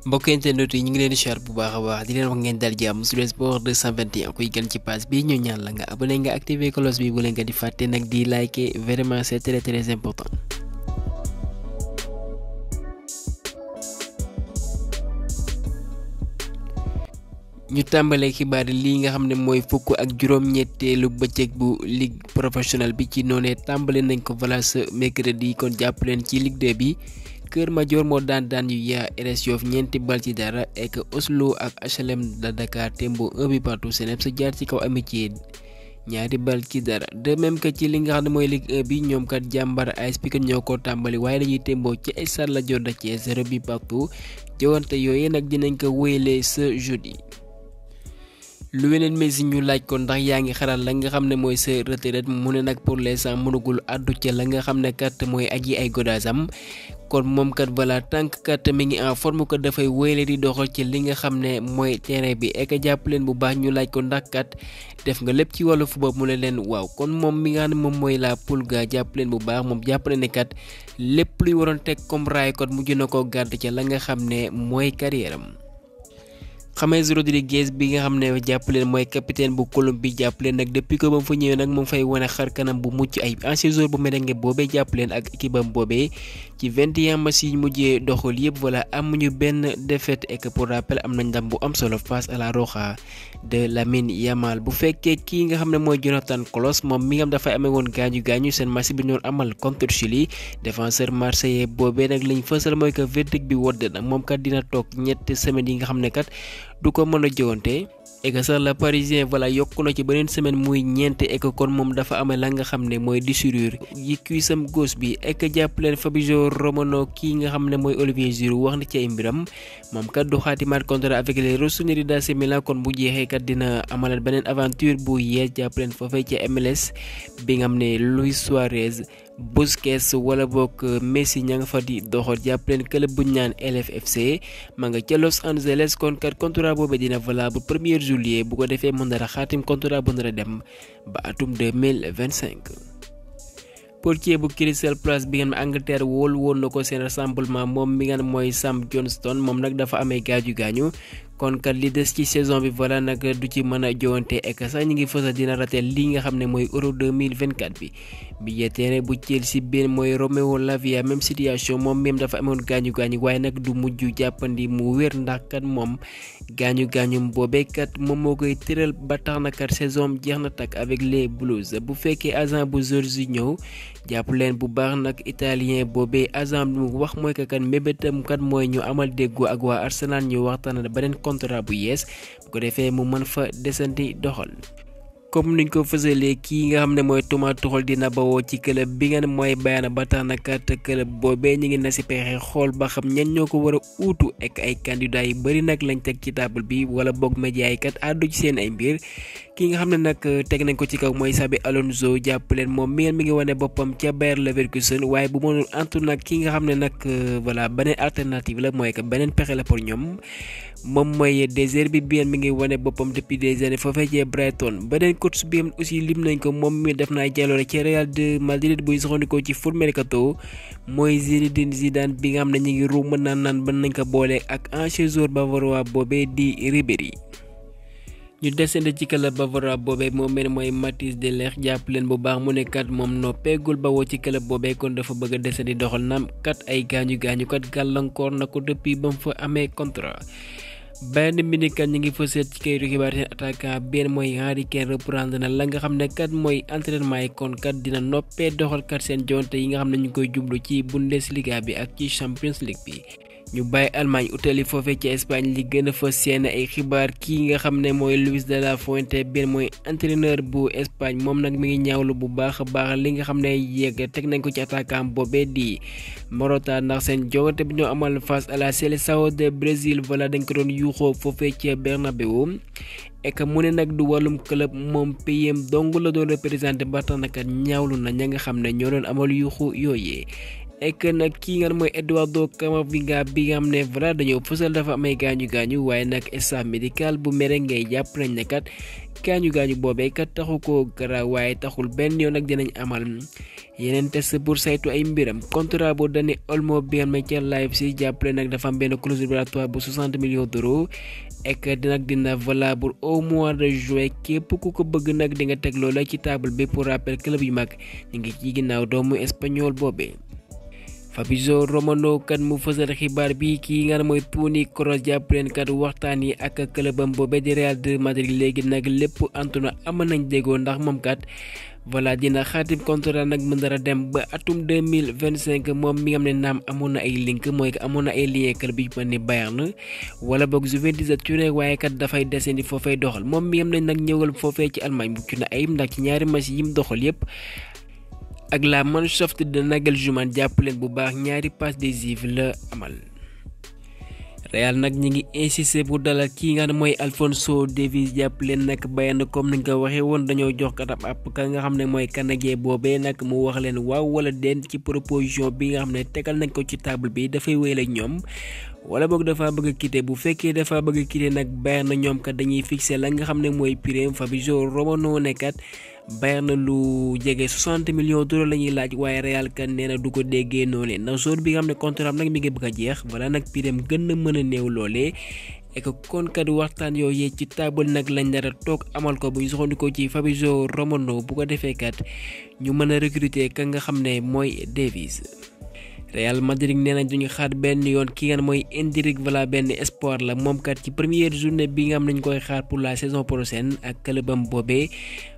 mbokk internet yi ñu ngi leen di char bu baax a baax di leen wax ngeen dal jàmm sur le sport 221 kuy gën ci page bi ñu ñaan la nga abonné nga activer cloche bi bu leen nga di fàtte nag di liker vraiment c'est très important. ñu tàmbalee xibaar lii nga xam ne mooy fukk ak juróom-ñetteelu bëccëg bu ligue professionnelle bi ci noonee tàmbale nañ ko voilà ce mercredi kon jàpp leen ci ligue 2 bi. Kër Madior moo daan yu yaa RS Yoff ñeenti bal ci dara ek Oslo ak HLM de Dakar tembo 1 but partout CNEPS jaar ci kaw Amitié ñaari bal ci dara de même que ci li nga xam ne mooy Ligue 1 bi ñoom kat Jàmbaar AS Pikine ñoo ko tàmbali waaye dañuy tembo ci Stade Lat Dior de Thiès 0 but partout jowante yooyu nag dinañ ko wéyale ce jeudi. lu weneen Messi ñu laaj ko ndax yaa ngi xaral la nga xam ne mooy sa retraite mu ne nag pour l'instant mënugul àddu ca la nga xam ne kat mooy aji ay godasam kon moom kat voilà tànk kat mi ngi en forme ko dafay wéyale di doxal ci li nga xam ne mooy terrain bi ek jàpp leen bu baax ñu laaj ko ndax kat def nga lépp ci wàllu football mu ne leen waaw kon moom mi nga xam ne moom mooy la Pulga jàpp leen bu baax moom jàpp na ne kat lépp luy waroon teg comme raay kot mujj na ko gàdd ca la nga xam ne mooy carrière am. James Rodriguez bi nga xam ne jàpp leen mooy capitaine bu Colombie jàpp leen nag depuis que ba mu fa ñëwee nag moom fay wane xar kanam bu mucc ay ancien joueur bu merengue boobee jàpp leen ak équipe am boobee ci 21 matchs yi mujjee doxal yëpp voilà amuñu benn défaite et que pour rappel am na ndam bu am solo face à la Roja de Lamine Yamal bu fekkee kii nga xam ne mooy Jonathan Clauss moom mi nga xam dafay amee woon gaañu seen match bi ñoon amal contre Chili défenseur marseillais boobee nag liñ fësal mooy que verdict bi wodd na moom kat dina toog ñetti semaines yi nga xam ne kat du ko mën a jowante et que sax la parisien voilà yokku na ci beneen semaine muy ñeent et que kon moom dafa amee la nga xam ne mooy déchirure yi cuissam gauche bi et que jàpp leen Fabrizio Romano kii nga xam ne mooy Olivier Giroud wax na ci ay mbiram moom kat du xaatimaat contrat avec les Rossoneri d'AC Milan kon bu jeexee kat dina amalat beneen aventure bu yees jàpp leen foofee ca MLS bi nga xam ne Luis Suarez Busquets wala bokk Messi ña nga fa di doxal jàpp leen club bu ñu naan LFFC ma nga ca Los Angeles kon kat contrat boobu dina valable 1er juillet bu ko defee mën dara xaatim contrat bu nar a dem ba atum 2025. portier bu Crystal Palace bi ngeen Angleterre wóolu woon na ko seen rassemblement moom mi ngeen mooy Sam Johnstone moom nag dafa amee gaañu kon kat li des ci saison bi voilà nag du ci mën a jowante ek sax ñu ngi fësal dina raté lii nga xam ne mooy Euro 2024 bi milieu terrain bu Chelsea benn mooy Romeo Lavia même situation moom même dafa amoon gaañu waaye nag du mujj jàppandi mu wér ndax kat moom gaañu boobee kat moom moo koy tëral ba tax na kat saison jeex na tak avec les Blues bu fekkee agent bu Jorginho jàpp leen bu baax nag italien boobee agent bi mu wax mooy que kat mébétam kat mooy ñu amal déggoo ak waa Arsenal ñu waxtaan beneen contrat bu yees bu ko defee mu mën fa desanti doxal. comme niñ ko fësalee kii nga xam ne mooy Thomas Tuchel dina bawoo ci club bi nga ne mooy Bayern ba tax na kat club boobee ñu ngi na si pexe xool ba xam ñan ñoo ko war a uutu ak ay candidats yu bëri nag lañ teg ci table bi wala boog média yi kat àddu ci seen ay mbir ki nga xam ne nag teg nañ ko ci kaw mooy Xabi Alonso jàpp leen moom mi ngi wane boppam ca Bayer Leverkusen waaye bu mënul antu nag ki nga xam ne nag voilà beneen alternative la mooy que beneen pexe la pour ñoom moom mooy désert bi bien mi ngi wane boppam depuis des années foofee ci Brighton beneen coach bi aussi lim nañ ko moom mi def naa jàlloore ci Real de Madrid buy soxandikoo ci foot mercato mooy Zinedine Zidane bi nga xam ne ñu ngi ruum mën naan mën nañ ko boole ak ancien joueur bavarois boobee di Ribéry. ñu descendre ci club bavarois boobee moom mel mooy Matthijs de Ligt jàpp leen bu baax mu ne kat moom noppeegul ba woo ci club boobee kon dafa bëgg a desandi doxal naam kat ay gaañu kat gàllankoor na ko depuis ba mu fa amee contrat. Bayern Munich kat ñu ngi fësal ci kayitu xibaar seen attaquant benn mooy Harry Kane reprendre na la nga xam ne kat mooy entraînement yi kon kat dina noppee doxal kat seen jonte yi nga xam ne ñu ngi koy jublu ci Bundesliga bi ak ci Champions League bi. ñu bàyyi Allemagne utali foofee ci Espagne li gën a fës seen ay xibaar kii nga xam ne mooy Luis de la Fuente benn mooy entraîneur bu Espagne moom nag mi ngi ñaawlu bu baax a baax li nga xam ne yegg teg nañ ko ci attaquant boobee di Morata ndax seen jogante bi ñoo amal face à la Seleção de Brésil voilà dañ ko doon yuuxoo foofee ci Bernabéu et mu ne nag du wàllum club moom PM dong la doon représenté ba tax na kat ñaawlu na ña nga xam ne ñoo doon amal yuuxu yooyee. ek nag kii nga mooy Eduardo Camavinga bi nga xam ne voilà dañoo fësal dafa amay gaañu waaye nag staff médical bu merengue jàpp nañ ne kat gaañu boobee kat taxu ko garaaw waaye taxul benn yoon nag dinañ amal yeneen test pour saytu ay mbiram contrat bu Dani Olmo bi nga xam ne ca Leipzig jàppale nag dafa am benn clause libératoire bu 60 millions d'euros ek nag dina valable au mois de juin képp ku ko bëgg nag di nga teg loola ci table bi pour rappel club yu mag ñu ngi ci ginnaaw doomu espagnol boobee. Fabrizio Romano kat mu fësal xibaar bi kii nga mooy Toni Kroos jàpp leen kat waxtaan yi ak clubam boobee di Real de Madrid léegi nag lépp antu na am nañ déggoo ndax moom kat voilà dina xaatim contrat nag mën dara dem ba atum 2025 moom mi nga xam ne naam amoon na ay link mooy que amoon na ay lien club yu mel ni Bayern wala boog Juventus ak Turin waaye kat dafay desandi foofay doxal moom mi nga xam ne nag ñëwal foofee ci Allemagne mucc na ayib ndax ci ñaari match yi mu doxal yépp ak la Mannschaft de Nagelsmann jàpp leen bu baax ñaari passes décisives la amal. Real nag ñi ngi insister pour dalal kii nga xam ne mooy Alphonso Davies jàpp leen nag Bayern comme ni nga ko waxee woon dañoo jox katam ab ka nga xam ne mooy Canadien boobee nag mu wax leen waaw wala den ci proposition bi nga xam ne tegal nañ ko ci table bi dafay wéyal ak ñoom wala boog dafa bëgg a quitter bu fekkee dafa bëgg a quitter nag Bayern ñoom kat dañuy fixer la nga xam ne mooy prix Fabrizio Romano nekkat Bayern lu jege 60 millions d'euros la ñuy laaj waaye Real kan nee na du ko déggee noonu ndax zone bi nga xam ne contrat am nag mi ngi bëgg a jeex wala nag pireem gën a mën a néew loolee et que kon kat waxtaan yooyu ci table nag lañ dara toog amal ko bu ñu soxandikoo ci Fabrizio Romano bu ko defee kat ñu mën a recruter ka nga xam ne mooy Davies. Real Madrid nee nañ duñu xaar benn yoon ki nga mooy Endrick voilà benn espoir la moom kat ci première journée bi nga xam nañ koy xaar pour la saison prochaine ak clubam boobee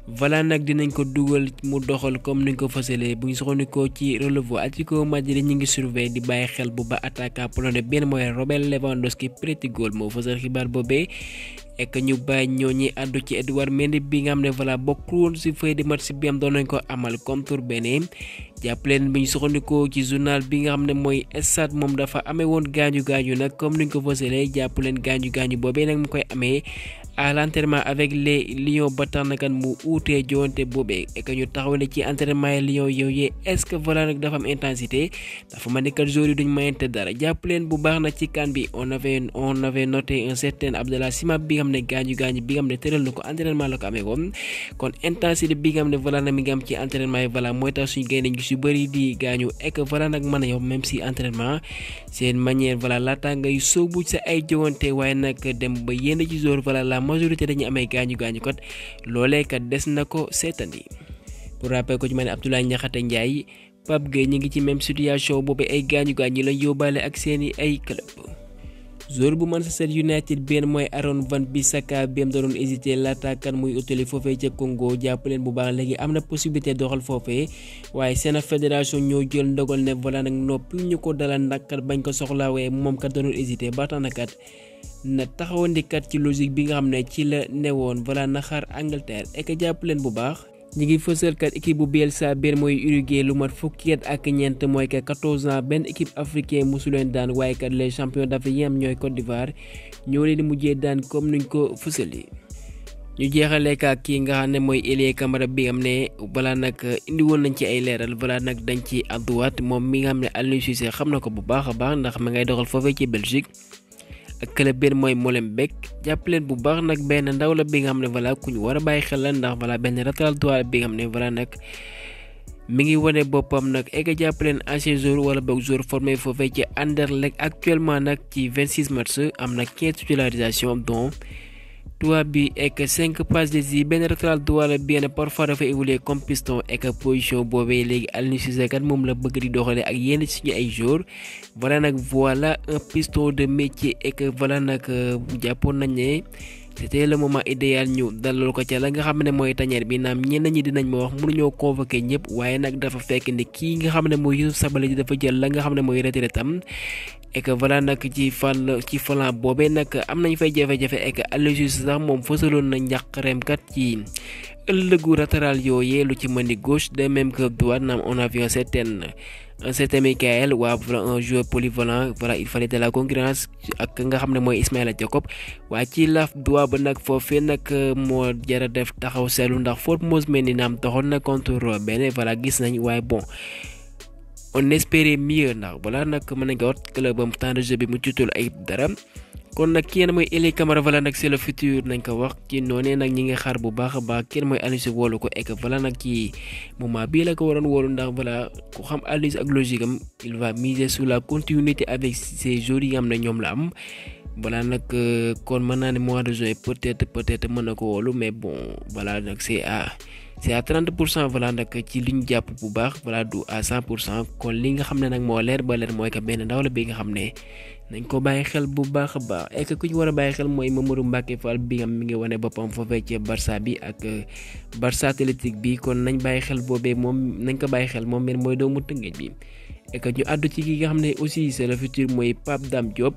voilà nag dinañ ko dugal mu doxal comme niñ ko fësalee bu ñu soxandikoo ci relevo Atlético Madrid ñi ngi surveiller di bàyyi xel bu ba attaquant polonais benn mooy Robert Lewandowski petit goal moo fësal xibaar boobee ek ñu bàyyi ñooñi àddu ci Edouard Mendy bi nga xam ne voilà bokkul woon si feuille de match bi am doon nañ ko amal contre Bénin jàpp leen bi ñu soxandikoo ci journal bi nga xam ne mooy Stades moom dafa amee woon gaañu nag comme niñ ko fësalee jàpp leen gaañu boobee nag mu koy amee à l'entraînement avec les Lions ba tax na kan mu uutee joonte boobee et que ñu taxaw ne ci entraînement yi Lions yooyu est-ce que voilà nag dafa am intensité dafa ma ne kat joueurs yi duñ mayante dara jàpp leen bu baax nag ci CAN bi on avait noté un certain Abdallah Sima bi nga xam ne gaañu bi nga xam ne tëral na ko entraînement la ko amee woon kon intensité bi nga xam ne voilà nag mi ngi am ci entraînement yi voilà mooy tax suñu gaynde gi su bëri di gaañu et que voilà nag mën a yow même si entraînement c'est une manière voilà laata ngay sóobu sa ay joŋante waaye nag dem ba yenn ci joueurs voilà la majorité dañuy amay gaañu kat loolee kat des na ko seetandi pour rappel ko ci ma ne Abdoulaye Niakhate Ndiaye Pape Gueye ñu ngi ci même situation boobu ay gaañu la yóbbaale ak seeni ay club. joueur bu Manchester United benn mooy Aaron Wan-Bissaka bi am doon hésité laata kan muy utali foofee ca Congo jàpp leen bu baax léegi am na possibilité doxal foofee waaye seen fédération ñoo jël ndogal ne voilà nag noppi ñu ko dalal ndax kat bañ ko soxlawee moom kat doon hésité ba tax na kat na taxawandikat ci logique bi nga xam ne ci la newoon voilà na xaar Angleterre et que jàpp leen bu baax. ñi ngi fësal kat équipe bu Bielsa benn mooy Uruguay lu mat fukki at ak ñeent mooy que 14 ans benn équipe africain mosu leen daan waaye kat les champions d'Afrique yi am ñooy Côte d'Ivoire ñoo leen di mujjee daan comme nuñ ko fësali. ñu jeexalee ak kii nga xam ne mooy Elie Camara bi am ne balaa nag indi woon nañ ci ay leeral balaa nag dañ ci àdduwaat moom mi nga xam ne Aliou Cissé xam na ko bu baax a baax ndax ma ngay doxal foofee ci Belgique. ak club benn mooy Molenbeek jàpp leen bu baax nag benn ndaw la bi nga xam ne voilà ku ñu war a bàyyi xel la ndax voilà benn latéral droit bi nga xam ne voilà nag mi ngi wane boppam nag egg jàpp leen ancien joueur wala boog joueur formé foofee ci Anderlecht actuellement nag ci 26 matchs am na 15 titularisations dont 3 bi ek 5 passes décisives benn latéral droit la bien parfois dafa évoluer comme piston ek position boobee léegi Aliou Cissé kat moom la bëgg di doxalee ak yenn suñu ay joueurs voilà nag voilà un piston de métier ek voilà nag jàppoon nañ ne c'était le moment idéal ñu dalal ko ca la nga xam ne mooy tañeer bi naam ñenn ñi dinañ ma wax mënuñoo convoquer ñëpp waaye nag dafa fekk ne kii nga xam ne mooy Youssouf Sabaly dafa jël la nga xam ne mooy retraite am et que voilà nag ci flanc boobee nag am nañ fay jafe-jafe et que Aliou Cissé sax moom fësaloon na njàqareem kat ci ëllëgu latéral yooyee lu ci mën di gauche de même que droite naam on a vu un certain Michael waa voilà un joueur polyvalent voilà il fallait de la concurrence ak nga xam ne mooy Ismaïla Jacob waaye ci laf droit ba nag foofee nag moo jara def taxaw seetlu ndax faute mos mel ni naam taxoon na contre benn voilà gis nañ waaye bon on espérait mieux ndax voilà nag mën nañ ko wax club am temps de jeu bi mu tutul ay dara kon nag kenn mooy Elie Camara voilà nag c'est le futur nañ ko wax ci noonee nag ñi nga xaar bu baax a baax kenn mooy Aliou Cissé woolu ko ek voilà nag ci moment bii la ko waroon woolu ndax voilà ku xam Aliou Cissé ak logique am il va miser sur la continuité avec ces joueurs yi nga xam ne ñoom la am voilà nag kon mën naa ne mois de juin peut-être mën na ko woolu mais bon voilà nag c'est à 30% voilà nag ci li ñu jàpp bu baax voilà du à 100% kon li nga xam ne nag moo leer ba leer mooy que benn ndaw la bi nga xam ne nañ ko bàyyi xel bu baax a baax et que ku ñu war a bàyyi xel mooy Mamadou Mbacké Fall bi nga mi ngi wane boppam foofee ci Barça bi ak Barça Athletic bi kon nañ bàyyi xel boobee moom nañ ko bàyyi xel moom mooy doomu Tëngéej bi et que ñu àddu ci ki nga xam ne aussi c'est le futur mooy Pape Dame Diop.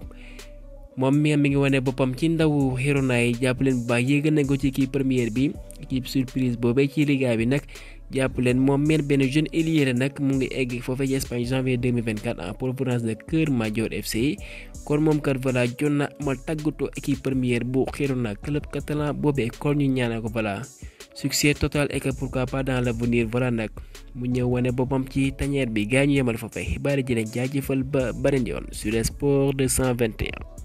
moom mi ngi wane boppam ci ndaw Girona yi jàpp leen bu baax yéeg nañ ko ci kii première bi équipe surprise boobee ci Liga bi nag jàpp leen moom benn jeune ailier la nag mu ngi egg foofee ci Espagne janvier 2024 en provenance de Keur Madior FC kon moom kat voilà jot na amal tàggatoo équipe première bu Girona club catalan boobee kon ñu ñaanal ko voilà succès total et que pourquoi pas dans l'avenir voilà nag mu ñëw wane boppam ci tanière bi gaa ñu yemal foofee xibaar ji leen jaajëfal ba beneen yoon sur Sport 221.